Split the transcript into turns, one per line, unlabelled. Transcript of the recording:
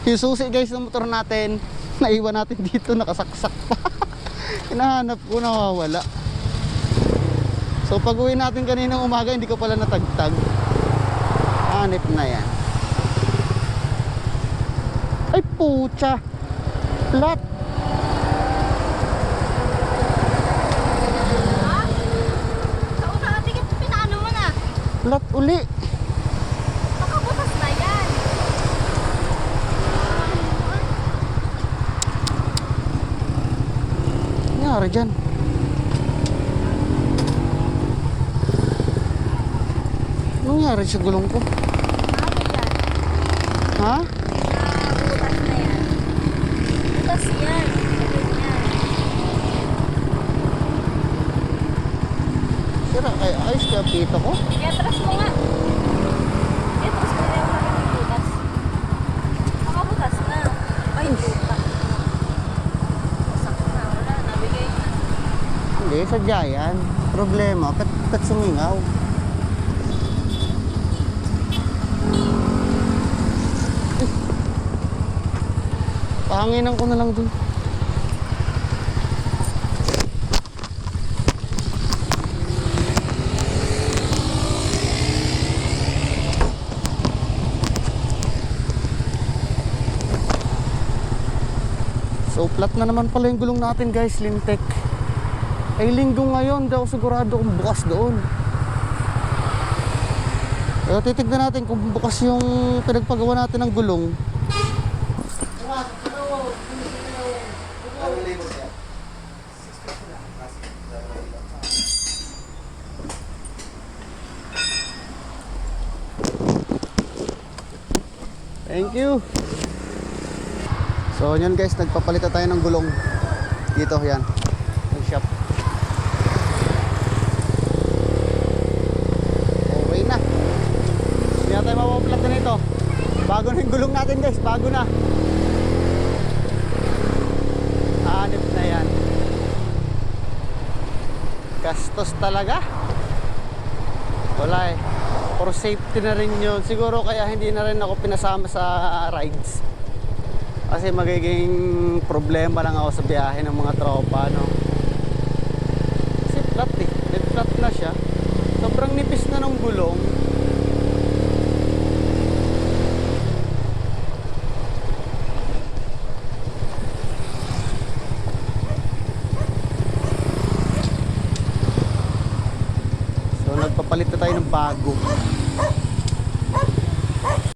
Yung susi guys ng motor natin, naiwan natin dito, nakasaksak pa. Hinahanap ko, nawawala. So pag uwi natin kaninang umaga, hindi ko pala natagtag. Hanip na yan. Ay pucha, flat.
Ha? Sa tikit pinaano mo na?
Flat uli.
Nakabutas na yan.
Nangyari dyan? Anong nangyari sa gulong ko?
Ano yan?
Ha?
Butas na yan. Butas yan. Ganyan.
Sira, ay ayos kaya pito ko?
I-atras mo nga. I-atras mo na yung magiging butas. Nakabutas na. Ay, buta. Wasak na. Wala. Nabigay na.
Hindi, sadya yan. Problema, kat sumingaw. Pahanginan ko na lang dun. So flat na naman pala yung gulong natin guys, lintek. Ay linggo ngayon, di ako sigurado kung bukas doon. Pero titignan natin kung bukas yung pinagpagawa natin ng gulong. Thank you. So yun guys, nagpapalit na tayo ng gulong. Dito yan, yung shop. Okay na. Hindi na tayo mapaplat na nito. Bago na yung gulong natin guys, bago na. Hanip na yan. Gastos talaga. Wala eh. For safety na rin yun. Siguro kaya hindi na rin ako pinasama sa rides. Kasi magiging problema lang ako sa biyahe ng mga tropa, no? Kasi flat eh. Dead flat na siya. Sobrang nipis na ng gulong. So nagpapalit na tayo ng bago.